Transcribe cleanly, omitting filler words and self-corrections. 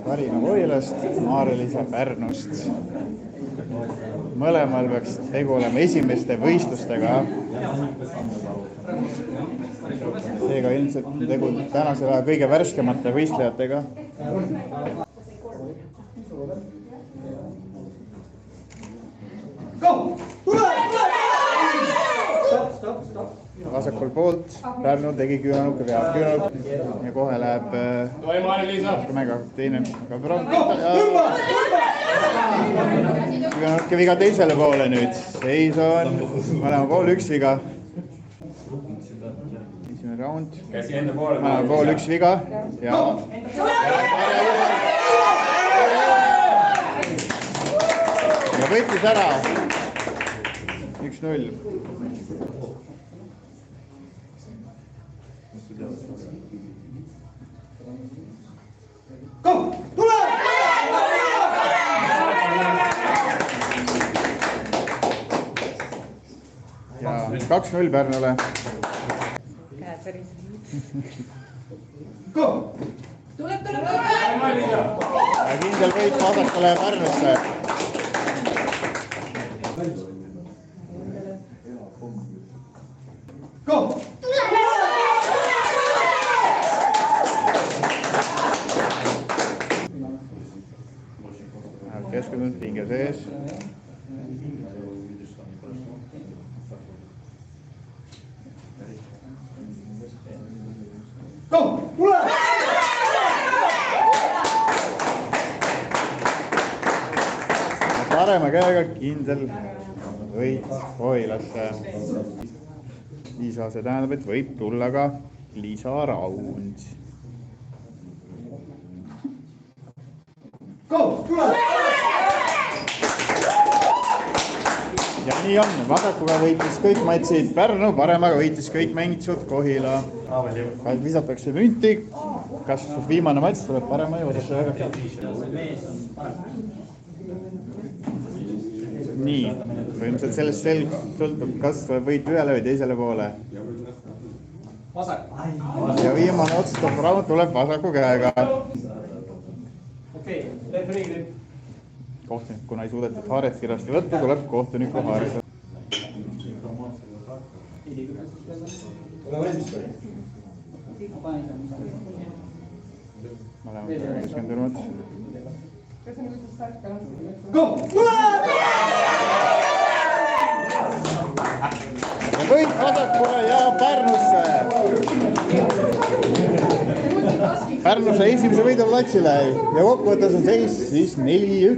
Karina Voilast, Maarja-Liisa Pärnust. Mõlemal peaks tegu olema esimeste võistlustega. Seega ilmselt tegu tänase päeva kõige värskemate võistlejatega. Vasakul poolt Pärnu tegi Küünaluk vead ja kohe läheb teine Küünaluk viga teisele poole nüüd. Seis on mõlema pool üks viga. Esimene raund. Mõlema pool üks viga ja võitis ära 1-0. Ja 2-0 Pärnule. Tuleb! Kindel võit vasakule Pärnusse. Keskendunud pinge sees. Parema käega kindel võit Voilasse. Liisa, see tähendab, et võib tulla ka lisaraund. Ja nii on, vasakuga võitis kõik matsid Pärnu, paremaga võitis kõik mängitud Kohila. Visatakse münti, kas viimane mats tuleb parema juurde. Nii, põhimõtteliselt sellest sõltub, kas võit ühele või teisele poole. Ja viimane otsustav raund tuleb vasaku käega. Kohtunik, kuna ei suudetud haaret kirjasti võtta, tuleb kohtuniku haaret. Ma olen keskendunud. Võit vasakule ja Pärnusse. Pärnu sai esimese võidu platsile ja kokkuvõttes on seis siis 4-1.